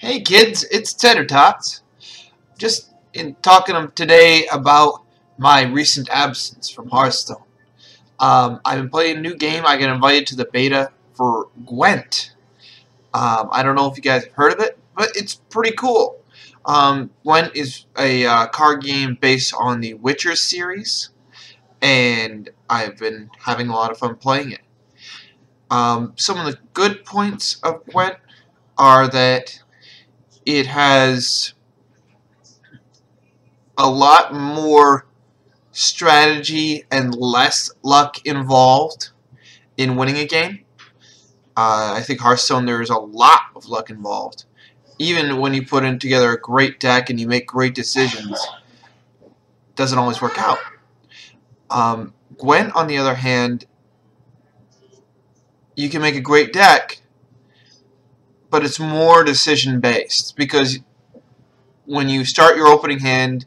Hey kids, it's Tater Tots. Just talking today about my recent absence from Hearthstone. I've been playing a new game. I got invited to the beta for Gwent. I don't know if you guys have heard of it, but it's pretty cool. Gwent is a card game based on the Witcher series, and I've been having a lot of fun playing it. Some of the good points of Gwent are that it has a lot more strategy and less luck involved in winning a game. I think Hearthstone, there is a lot of luck involved. Even when you put in together a great deck and you make great decisions, it doesn't always work out. Gwent, on the other hand, you can make a great deck, but it's more decision-based, because when you start your opening hand,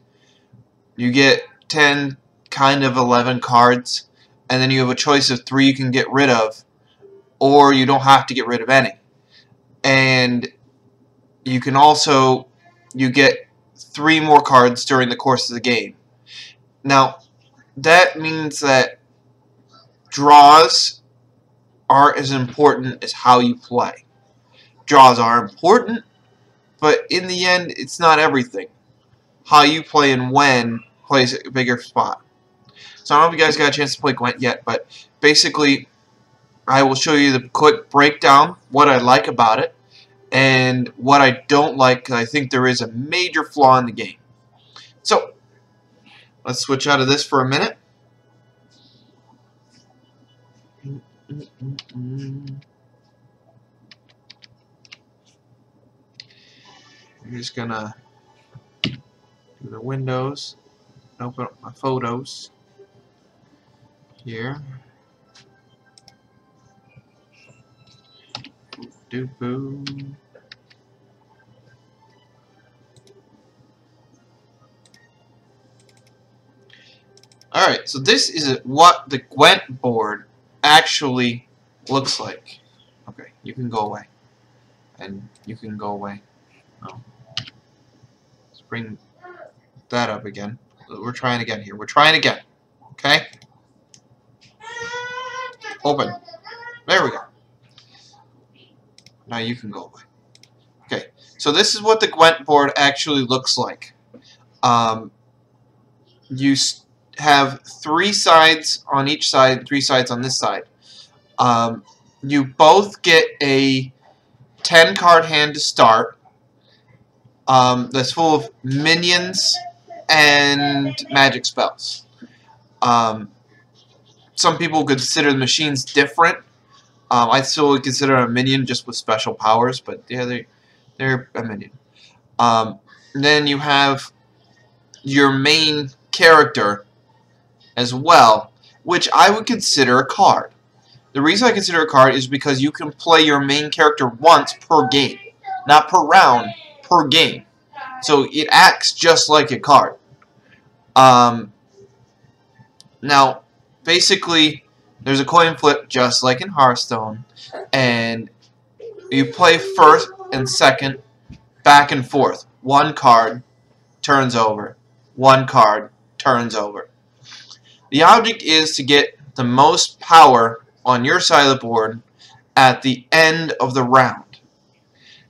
you get 10, kind of 11 cards, and then you have a choice of 3 you can get rid of, or you don't have to get rid of any. And you can also, you get 3 more cards during the course of the game. Now, that means that draws aren't as important as how you play. Draws are important, but in the end, it's not everything. How you play and when plays a bigger spot. So I don't know if you guys got a chance to play Gwent yet, but basically I will show you the quick breakdown, what I like about it, and what I don't like, because I think there is a major flaw in the game. So, let's switch out of this for a minute. I'm just gonna do the windows, open up my photos here. Boo. Alright, so this is what the Gwent board actually looks like. Okay, you can go away. And you can go away. Oh. Let's bring that up again. We're trying again here. We're trying again. Okay? Open. There we go. Now you can go away. Okay, so this is what the Gwent board actually looks like. You have 3 sides on each side, 3 sides on this side. You both get a 10-card hand to start. That's full of minions and magic spells. Some people consider the machines different. I still would consider a minion just with special powers, but yeah, they're a minion. Then you have your main character as well, which I would consider a card. The reason I consider a card is because you can play your main character once per game. Not per round, per game. So it acts just like a card. Now, basically, there's a coin flip just like in Hearthstone, and you play first and second back and forth. 1 card turns over. 1 card turns over. The object is to get the most power on your side of the board at the end of the round.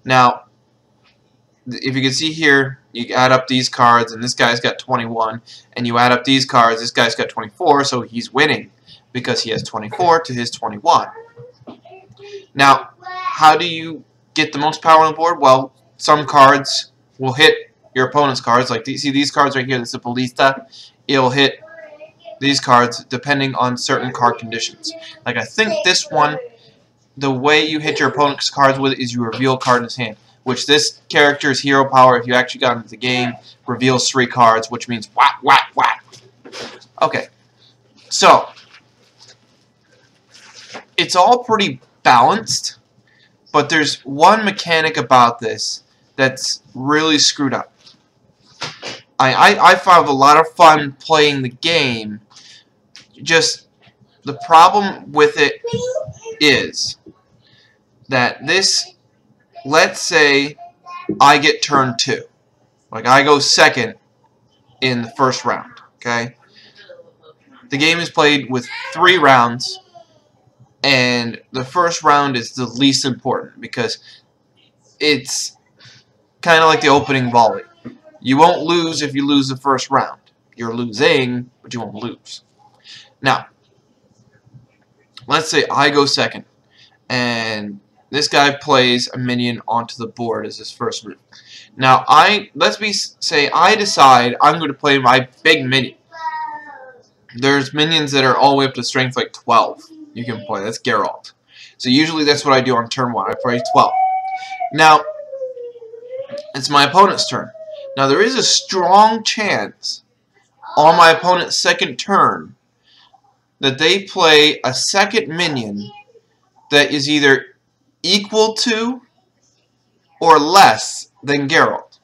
Now, if you can see here, you add up these cards, and this guy's got 21, and you add up these cards, this guy's got 24, so he's winning, because he has 24 to his 21. Now, how do you get the most power on the board? Well, some cards will hit your opponent's cards. Like, see these cards right here, this is a Ballista. It'll hit these cards depending on certain card conditions. Like, I think this one, the way you hit your opponent's cards with it is you reveal a card in his hand, which this character's hero power, if you actually got into the game, reveals 3 cards, which means whack, whack, whack. Okay, so it's all pretty balanced, but there's one mechanic about this that's really screwed up. I find a lot of fun playing the game. Just the problem with it is that this, let's say I get turn 2. Like, I go second in the first round, okay? The game is played with 3 rounds, and the first round is the least important because it's kind of like the opening volley. You won't lose if you lose the first round. You're losing, but you won't lose. Now, let's say I go second, and this guy plays a minion onto the board as his first move. Now, say I decide I'm going to play my big minion. There's minions that are all the way up to strength like 12 you can play. That's Geralt. So usually that's what I do on turn 1. I play 12. Now, it's my opponent's turn. Now, there is a strong chance on my opponent's second turn that they play a second minion that is either equal to or less than Geralt.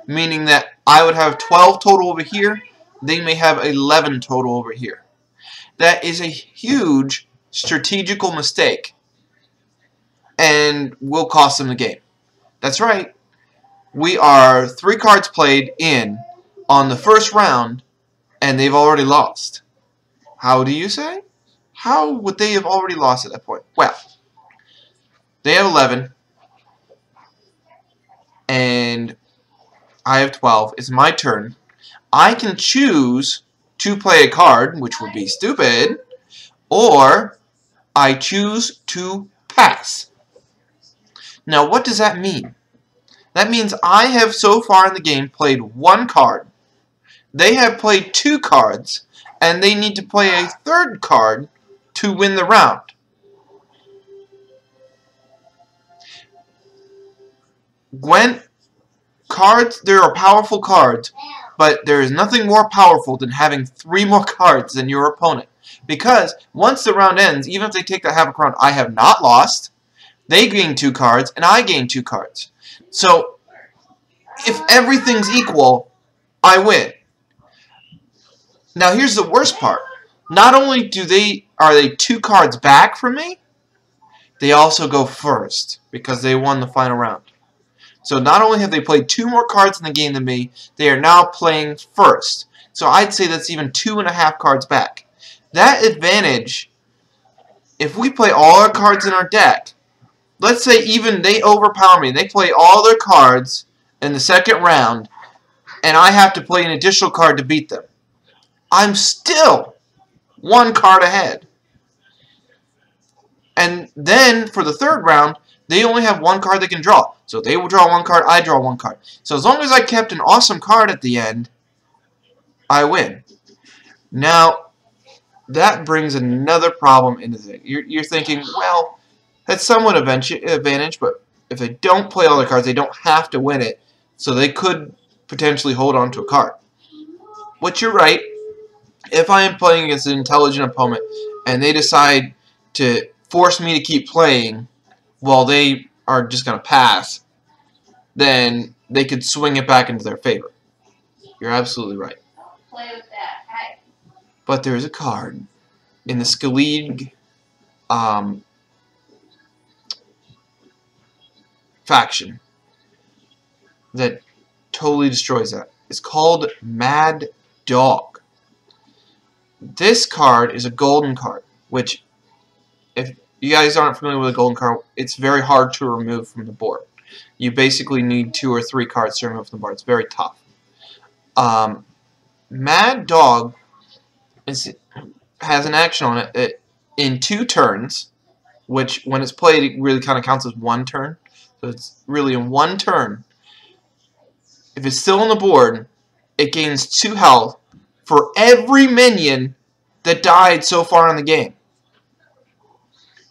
Meaning that I would have 12 total over here, they may have 11 total over here. That is a huge strategical mistake and will cost them the game. That's right. We are 3 cards played in on the first round, and they've already lost. How do you say? How would they have already lost at that point? Well, they have 11, and I have 12. It's my turn. I can choose to play a card, which would be stupid, or I choose to pass. Now, what does that mean? That means I have so far in the game played 1 card. They have played 2 cards, and they need to play a 3rd card to win the round. Gwent cards, there are powerful cards, but there is nothing more powerful than having 3 more cards than your opponent. Because once the round ends, even if they take that half a crown, I have not lost. They gain 2 cards, and I gain 2 cards. So, if everything's equal, I win. Now, here's the worst part. Not only are they 2 cards back from me, they also go first because they won the final round. So not only have they played 2 more cards in the game than me, they are now playing first. So I'd say that's even 2.5 cards back. That advantage, if we play all our cards in our deck, let's say even they overpower me, they play all their cards in the second round, and I have to play an additional card to beat them. I'm still 1 card ahead. And then for the 3rd round, they only have 1 card they can draw. So they will draw 1 card, I draw 1 card. So as long as I kept an awesome card at the end, I win. Now, that brings another problem into the thing. You're thinking, well, that's somewhat advantage, but if they don't play all their cards, they don't have to win it. So they could potentially hold on to a card. Which you're right. If I am playing against an intelligent opponent and they decide to force me to keep playing while they are just going to pass, then they could swing it back into their favor. You're absolutely right. Don't play with that. Hey. But there is a card in the Skellige faction that totally destroys that. It's called Mad Dog. This card is a golden card, which, if you guys aren't familiar with a golden card, it's very hard to remove from the board. You basically need 2 or 3 cards to remove from the board. It's very tough. Mad Dog has an action on it that in 2 turns, which when it's played, it really kind of counts as 1 turn. So it's really in 1 turn. If it's still on the board, it gains 2 health for every minion that died so far in the game.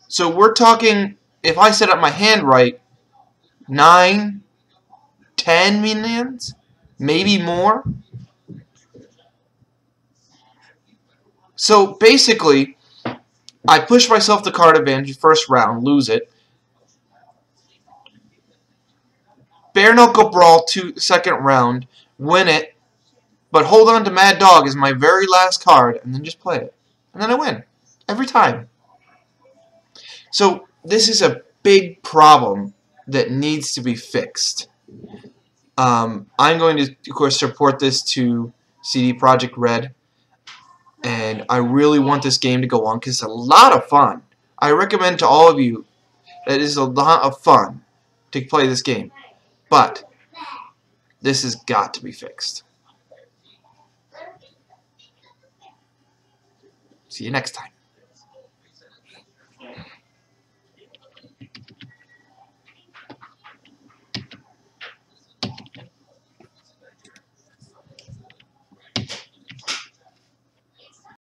So we're talking, if I set up my hand right, 9, 10 minions, maybe more. So basically, I push myself the card advantage first round, lose it. Bare Knuckle Brawl second round, win it, but hold on to Mad Dog as my very last card, and then just play it. And then I win. Every time. So, this is a big problem that needs to be fixed. I'm going to, of course, support this to CD Projekt Red, and I really want this game to go on because it's a lot of fun. I recommend to all of you that it is a lot of fun to play this game, but this has got to be fixed. See you next time.